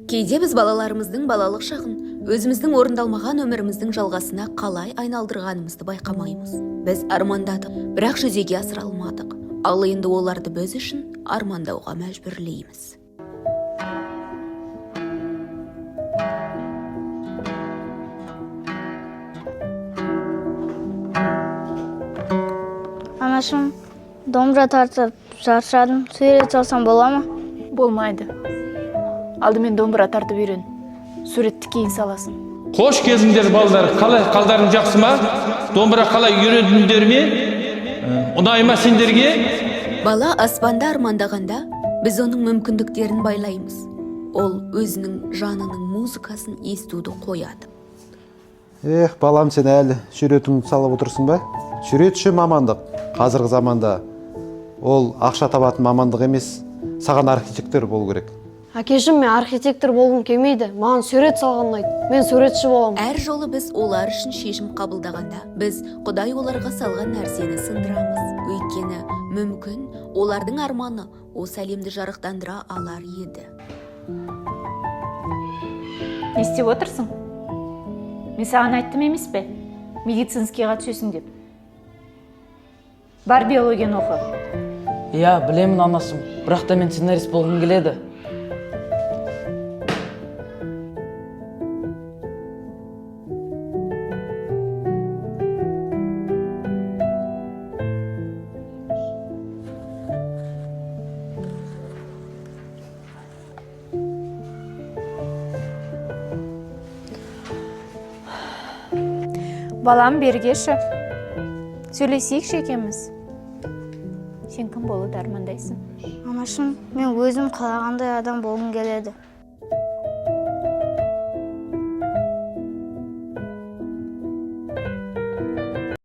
Кейде біз балаларымыздың балалық шағын, өзіміздің орындалмаған өміріміздің жалғасына қалай айналдырғанымызды байқамаймыз. Біз армандадық, бірақ жүзеге асыра алмадық. Ал енді оларды біз үшін армандауға мәжбүрлейміз. Анашым, домбыра тартып шаршадым. Сурет салсам бола ма? Болмайды. Алдымен домбыра тартып үйрен. Суретті кейін саласың. Қош келдіңдер балдар. Қалай, қалдарың жақсы ма? Домбыра қалай үйрендіңдер ме? Ұнай ма сендерге? Бала аспанда армандағанда, біз оның мүмкіндіктерін байлаймыз. Ол өзінің жанының музыкасын естуді қояды. Балам, сен әлі суретіңді салып отырсың ба? Суретші мамандық. Қазіргі заманда ол ақша табатын мамандық емес, саған архитектор болу керек. Әкешім, мен архитектор болғым келмейді. Маған сурет салған ұнайды. Мен суретші боламын. Әр жолы біз олар үшін шешім қабылдағанда, біз Құдай оларға салған нәрсені сындырамыз. Өйткені мүмкін олардың арманы осы әлемді жарықтандыра алар еді. Не істеп отырсың? Мен саған айттым емес пе? Медицинскийға түсесің деп. Бар биологияны оқы. Иә, білемін анасым, бірақ та мен сценарист болғым келеді. Балам, бергеші. Сөйлесейікші екеміз. Сен кім болуды армандайсың? Анашым, мен өзім қалағандай адам болғым келеді.